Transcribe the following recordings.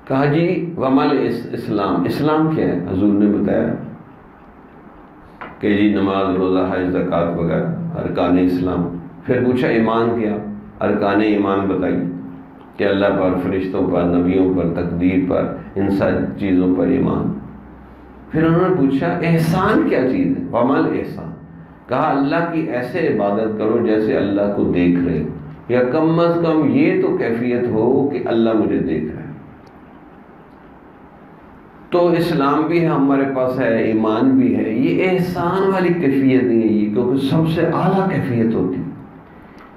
کہا جی ومل اسلام، اسلام کیا ہے؟ حضور نے بتایا کہ جی نماز، روزہ، حج، زکوٰۃ وغیرہ ارکان اسلام۔ پھر پوچھا ایمان کیا؟ ارکان ایمان بتائیے کہ اللہ پر، فرشتوں پر، نبیوں پر، تقدیر پر، ان سب چیزوں پر ایمان۔ پھر انہوں نے پوچھا احسان کیا چیز ہے؟ ومل احسان، کہا اللہ کی ایسے عبادت کرو جیسے اللہ کو دیکھ رہے ہو، یا کم از کم یہ تو کیفیت ہو کہ اللہ مجھے دیکھ رہا ہے۔ تو اسلام بھی ہمارے پاس ہے، ایمان بھی ہے، یہ احسان والی کیفیت نہیں ہے، یہ کیونکہ سب سے اعلیٰ کیفیت ہوتی ہے۔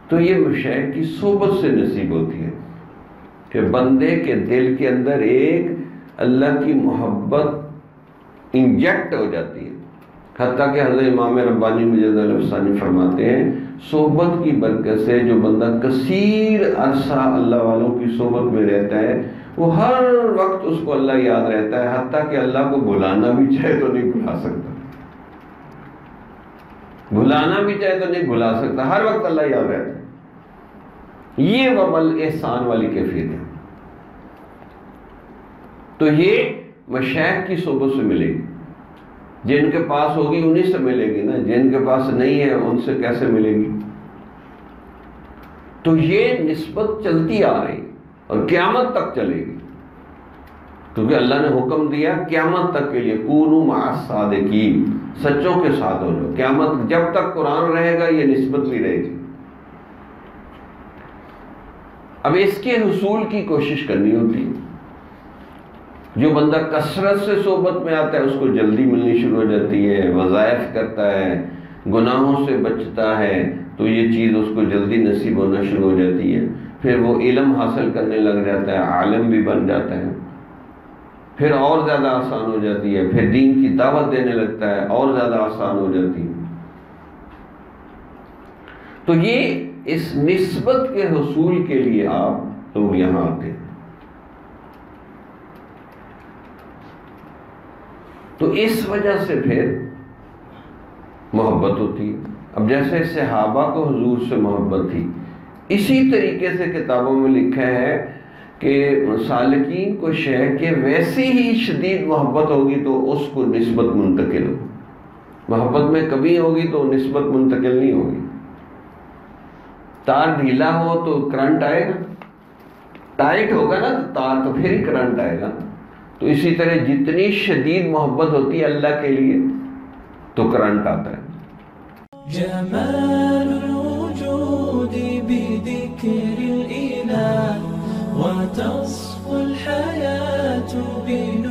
تو یہ مشائخ کی صحبت سے نصیب ہوتی ہے کہ بندے کے دل کے اندر ایک اللہ کی محبت انجیکٹ ہو جاتی ہے۔ حتیٰ کہ حضرت امام ربانی مجدد الفسانی فرماتے ہیں صحبت کی برکت سے جو بندہ کثیر عرصہ اللہ والوں کی صحبت میں رہتا ہے وہ ہر وقت اس کو اللہ یاد رہتا ہے، حتیٰ کہ اللہ کو بھلانا بھی چاہے تو نہیں بھلا سکتا، بھلانا بھی چاہے تو نہیں بھلا سکتا، ہر وقت اللہ یاد رہتا ہے۔ یہ ومل احسان والی کیفیت ہے۔ تو یہ مشائخ کی صحبت سے ملے گی، جن کے پاس ہوگی انہی سے ملے گی نا، جن کے پاس نہیں ہے ان سے کیسے ملے گی؟ تو یہ نسبت چلتی آ رہی اور قیامت تک چلے گی، کیونکہ اللہ نے حکم دیا قیامت تک کے لیے کونوا مع الصادقین، سچوں کے ساتھ ہو جاؤ۔ قیامت جب تک قرآن رہے گا یہ نسبت بھی رہے گی۔ اب اس کے حصول کی کوشش کرنی ہوتی ہے۔ جو بندہ کثرت سے صحبت میں آتا ہے اس کو جلدی ملنی شروع ہو جاتی ہے، وظائف کرتا ہے، گناہوں سے بچتا ہے تو یہ چیز اس کو جلدی نصیب ہونا شروع ہو جاتی ہے۔ پھر وہ علم حاصل کرنے لگ جاتا ہے، عالم بھی بن جاتا ہے، پھر اور زیادہ آسان ہو جاتی ہے، پھر دین کی دعوت دینے لگتا ہے، اور زیادہ آسان ہو جاتی ہے۔ تو یہ اس نسبت کے حصول کے لیے آپ لوگ یہاں آتے ہیں۔ تو اس وجہ سے پھر محبت ہوتی ہے۔ اب جیسے صحابہ کو حضور سے محبت تھی، اسی طریقے سے کتابوں میں لکھا ہے کہ سالکین کو شیخ کے ویسی ہی شدید محبت ہوگی تو اس کو نسبت منتقل ہوگی۔ محبت میں کمی ہوگی تو نسبت منتقل نہیں ہوگی۔ تار ڈھیلا ہو تو کرنٹ آئے گا، ٹائٹ ہوگا نا تار تو پھر ہی کرنٹ آئے گا۔ تو اسی طرح جتنی شدید محبت ہوتی ہے اللہ کے لیے تو کرنٹ آتا ہے۔ جمال الوجود بذكر الإله وتصفو الحياة بنور